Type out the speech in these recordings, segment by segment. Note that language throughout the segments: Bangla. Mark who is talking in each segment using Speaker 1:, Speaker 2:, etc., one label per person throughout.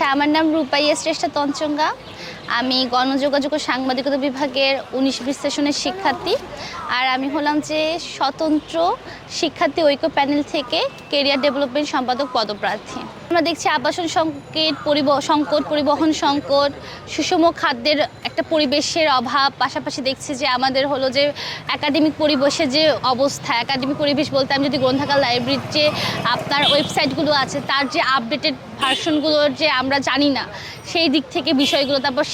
Speaker 1: আমার নাম রূপাইয়া শ্রেষ্ঠা তঞ্চঙ্গা। আমি গণযোগাযোগ ও সাংবাদিকতা বিভাগের 19-20 সেশনের শিক্ষার্থী। আর আমি হলাম যে স্বতন্ত্র শিক্ষার্থী ঐক্য প্যানেল থেকে কেরিয়ার ডেভেলপমেন্ট সম্পাদক পদপ্রার্থী। আমরা দেখছি আবাসন সংকট, পরিবহন সংকট, সুষম খাদ্যের একটা পরিবেশের অভাব। পাশাপাশি দেখছি যে আমাদের হলো যে একাডেমিক পরিবেশের যে অবস্থা, একাডেমিক পরিবেশ বলতে আমি যদি গ্রন্থাগার লাইব্রেরির যে আপনার ওয়েবসাইটগুলো আছে তার যে আপডেটেড ভার্সনগুলোর যে আমরা জানি না, সেই দিক থেকে বিষয়গুলো। তারপর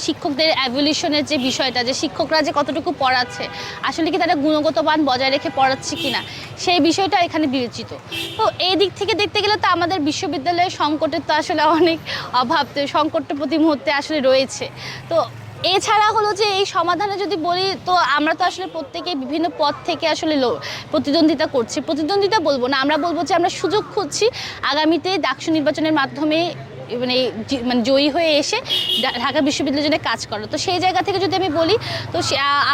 Speaker 1: শিক্ষকদের অ্যাভলিউশনের যে বিষয়টা, যে শিক্ষকরা যে কতটুকু পড়াচ্ছে, আসলে কি তারা গুণগত মান বজায় রেখে পড়াচ্ছে কিনা, সেই বিষয়টা এখানে বিবেচিত। তো এই দিক থেকে দেখতে গেলে তো আমাদের বিশ্ববিদ্যালয়ের সংকটের তো আসলে অনেক অভাব, তো সংকটটা প্রতি মুহূর্তে আসলে রয়েছে। তো এছাড়া হলো যে এই সমাধানে যদি বলি, তো আমরা তো আসলে প্রত্যেকেই বিভিন্ন পদ থেকে আসলে প্রতিদ্বন্দ্বিতা করছি। প্রতিদ্বন্দ্বিতা বলবো না, আমরা বলবো যে আমরা সুযোগ খুঁজছি আগামীতে ডাকসু নির্বাচনের মাধ্যমে মানে জয়ী হয়ে এসে ঢাকা বিশ্ববিদ্যালয়ের জন্য কাজ করো। তো সেই জায়গা থেকে যদি আমি বলি, তো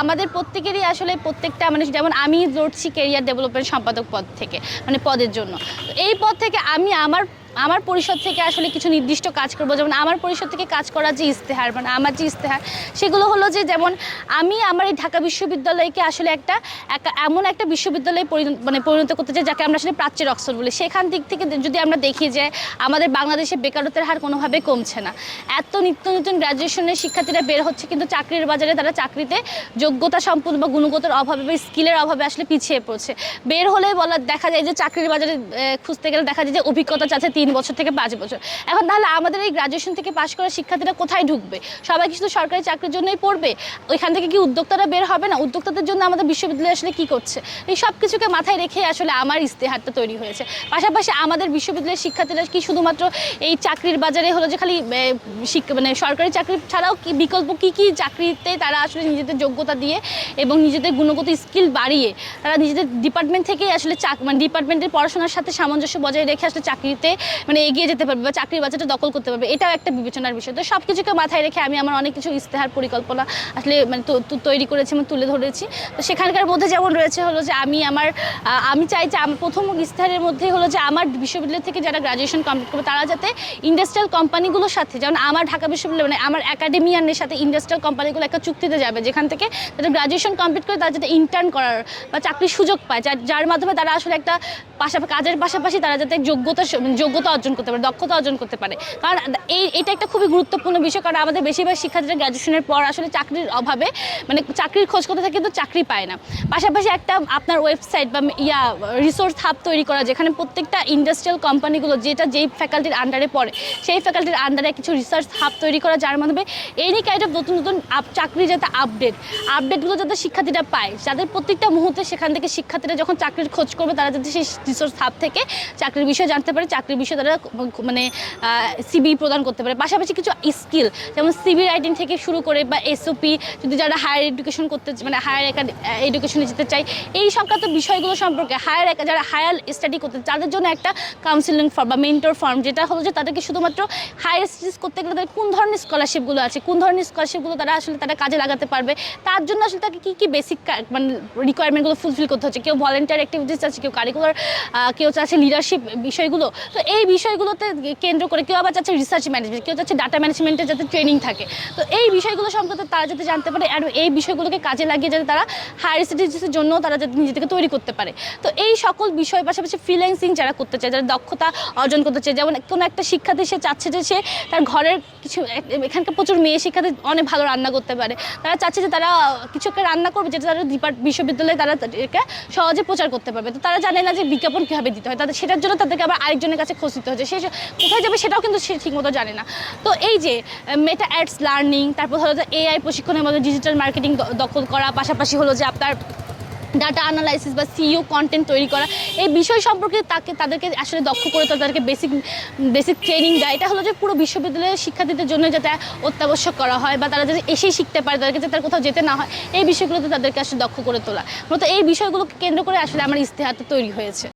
Speaker 1: আমাদের প্রত্যেকেরই আসলে প্রত্যেকটা মানে যেমন আমি লড়ছি কেরিয়ার ডেভেলপমেন্ট সম্পাদক পদ থেকে, মানে পদের জন্য। তো এই পদ থেকে আমি আমার পরিষদ থেকে আসলে কিছু নির্দিষ্ট কাজ করবো। যেমন আমার পরিষদ থেকে কাজ করার যে ইস্তেহার, মানে আমার যে ইস্তেহার, সেগুলো হলো যে যেমন আমি আমার এই ঢাকা বিশ্ববিদ্যালয়কে আসলে এমন একটা বিশ্ববিদ্যালয়ে পরিণত করতে চাই যাকে আমরা আসলে প্রাচ্যের অক্সফোর্ড বলি। সেখান দিক থেকে যদি আমরা দেখি যে আমাদের বাংলাদেশে বেকারত্বের হার কোনোভাবে কমছে না, এত নিত্য নতুন গ্র্যাজুয়েশনের শিক্ষার্থীরা বের হচ্ছে, কিন্তু চাকরির বাজারে তারা চাকরিতে যোগ্যতা সম্পূর্ণ বা গুণগতর অভাবে বা স্কিলের অভাবে আসলে পিছিয়ে পড়ছে। বের হলে দেখা যায় যে চাকরির বাজারে খুঁজতে গেলে দেখা যায় যে অভিজ্ঞতা চাচ্ছে 3 বছর থেকে 5 বছর। এখন তাহলে আমাদের এই গ্র্যাজুয়েশন থেকে পাশ করা শিক্ষার্থীরা কোথায় ঢুকবে? সবাই কি শুধু সরকারি চাকরির জন্যই পড়বে? ওইখান থেকে কি উদ্যোক্তারা বের হবে না? উদ্যোক্তাদের জন্য আমাদের বিশ্ববিদ্যালয় আসলে কি করছে? এই সব কিছুকে মাথায় রেখে আসলে আমার ইস্তেহারটা তৈরি হয়েছে। পাশাপাশি আমাদের বিশ্ববিদ্যালয়ের শিক্ষার্থীরা কি শুধুমাত্র এই চাকরির বাজারে হলো যে খালি মানে সরকারি চাকরি ছাড়াও কি বিকল্প কি চাকরিতে তারা আসলে নিজেদের যোগ্যতা দিয়ে এবং নিজেদের গুণগত স্কিল বাড়িয়ে তারা নিজেদের ডিপার্টমেন্ট থেকেই আসলে মানে ডিপার্টমেন্টের পড়াশোনার সাথে সামঞ্জস্য বজায় রেখে আসলে চাকরিতে মানে এগিয়ে যেতে পারবে বা চাকরির বাজারটা দখল করতে পারবে। এটাও একটা বিবেচনার বিষয়। তো সব কিছুকে মাথায় রেখে আমি আমার অনেক কিছু ইস্তেহার পরিকল্পনা আসলে মানে তৈরি করেছি এবং তুলে ধরেছি। তো সেখানকার মধ্যে যেমন রয়েছে হলো যে আমি চাই যে আমার প্রথম ইস্তেহারের মধ্যে হলো যে আমার বিশ্ববিদ্যালয় থেকে যারা গ্র্যাজুয়েশন কমপ্লিট করবে তারা যাতে ইন্ডাস্ট্রিয়াল কোম্পানিগুলোর সাথে, যেমন আমার ঢাকা বিশ্ববিদ্যালয় মানে আমার একাডেমিয়ানের সাথে ইন্ডাস্ট্রিয়াল কোম্পানিগুলো একটা চুক্তিতে যাবে, যেখান থেকে যারা গ্র্যাজুয়েশন কমপ্লিট করে তারা যাতে ইন্টার্ন করার বা চাকরির সুযোগ পায়, যার মাধ্যমে তারা আসলে একটা কাজের পাশাপাশি তারা যাতে যোগ্যতা অর্জন করতে পারে, দক্ষতা অর্জন করতে পারে। কারণ এটা একটা খুবই গুরুত্বপূর্ণ বিষয়। কারণ আমাদের বেশিরভাগ শিক্ষার্থীরা গ্র্যাজুয়েশনের পর আসলে চাকরির অভাবে মানে চাকরির খোঁজ করতে থাকে কিন্তু চাকরি পায় না। পাশাপাশি একটা আপনার ওয়েবসাইট বা রিসোর্স হাব তৈরি করা, যেখানে প্রত্যেকটা ইন্ডাস্ট্রিয়াল কোম্পানিগুলো যেই ফ্যাকাল্টির আন্ডারে পড়ে সেই ফ্যাকাল্টির আন্ডারে কিছু রিসার্চ হাব তৈরি করা, যার মাধ্যমে এনি কাইন্ড অফ নতুন নতুন চাকরি যাতে আপডেটগুলো যাতে শিক্ষার্থীরা পায়, যাদের প্রত্যেকটা মুহূর্তে সেখান থেকে শিক্ষার্থীরা যখন চাকরির খোঁজ করবে তারা যাতে সেই রিসোর্স হাব থেকে চাকরির বিষয়ে জানতে পারে, চাকরির বিষয়ে তারা মানে সিবি প্রদান করতে পারে। পাশাপাশি কিছু স্কিল যেমন সিবি রাইটিং থেকে শুরু করে বা এসওপি, যদি যারা হায়ার এডুকেশন করতে মানে হায়ার এডুকেশনে যেতে চায়, এই সংক্রান্ত বিষয়গুলো সম্পর্কে যারা হায়ার স্টাডি করতে তাদের জন্য একটা কাউন্সিলিং ফর্ম বা মেন্টর ফর্ম, যেটা হলো যে তাদেরকে শুধুমাত্র হায়ার স্টাডিজ করতে গেলে তাদের কোন ধরনের স্কলারশিপগুলো আছে, কোন ধরনের স্কলারশিপগুলো তারা কাজে লাগাতে পারবে, তার জন্য আসলে তাকে কী বেসিক মানে রিকোয়ারমেন্টগুলো ফুলফিল করতে হচ্ছে। কেউ ভলেন্টিয়ার অ্যাক্টিভিটিস আছে, কেউ কারিকুলার, কেউ চাচ্ছে লিডারশিপ বিষয়গুলো। তো এই বিষয়গুলোতে কেন্দ্র করে কেউ আবার চাচ্ছে রিসার্চ ম্যানেজমেন্ট, কেউ চাচ্ছে ডাটা ম্যানেজমেন্টের যাতে ট্রেনিং থাকে। তো এই বিষয়গুলো সম্পর্কে তারা যাতে জানতে পারে আর এই বিষয়গুলোকে কাজে লাগিয়ে যাতে তারা হায়ার স্টাডিজের জন্য তারা যাতে নিজেদেরকে তৈরি করতে পারে। তো এই সকল বিষয় পাশাপাশি ফ্রিল্যান্সিং যারা করতে চায়, যারা দক্ষতা অর্জন করতে চায়, যেমন কোনো একটা শিক্ষার্থী সে চাচ্ছে যে সে তার ঘরের কিছু, এখানকার প্রচুর মেয়ে শিক্ষার্থী অনেক ভালো রান্না করতে পারে, তারা চাচ্ছে যে তারা কিছু একটা রান্না করবে যেটা তারা বিশ্ববিদ্যালয়ে তারা তাদেরকে সহজে প্রচার করতে পারবে। তো তারা জানে না যে বিজ্ঞাপন কীভাবে দিতে হয়, সেটার জন্য তাদেরকে আবার আরেকজনের কাছে খোঁজ দিতে হচ্ছে, সে কোথায় যাবে সেটাও কিন্তু সে ঠিকমতো জানে না। তো এই যে মেটা অ্যাডস লার্নিং, তারপর হলো যে এআই প্রশিক্ষণের মধ্যে ডিজিটাল মার্কেটিং দখল করা, পাশাপাশি হলো যে আপনার ডাটা অ্যানালাইসিস বা সিইও কন্টেন্ট তৈরি করা, এই বিষয় সম্পর্কে তাদেরকে আসলে দক্ষ করে তাদেরকে বেসিক ট্রেনিং দেয়। এটা হলো যে পুরো বিশ্ববিদ্যালয়ের শিক্ষার্থীদের জন্য যাতে অত্যাবশ্যক করা হয় বা তারা যাতে এসেই শিখতে পারে, তাদেরকে যাতে কোথাও যেতে না হয়, এই বিষয়গুলোতে তাদেরকে আসলে দক্ষ করে তোলা। মূলত এই বিষয়গুলোকে কেন্দ্র করে আসলে আমার ইস্তেহারটা তৈরি হয়েছে।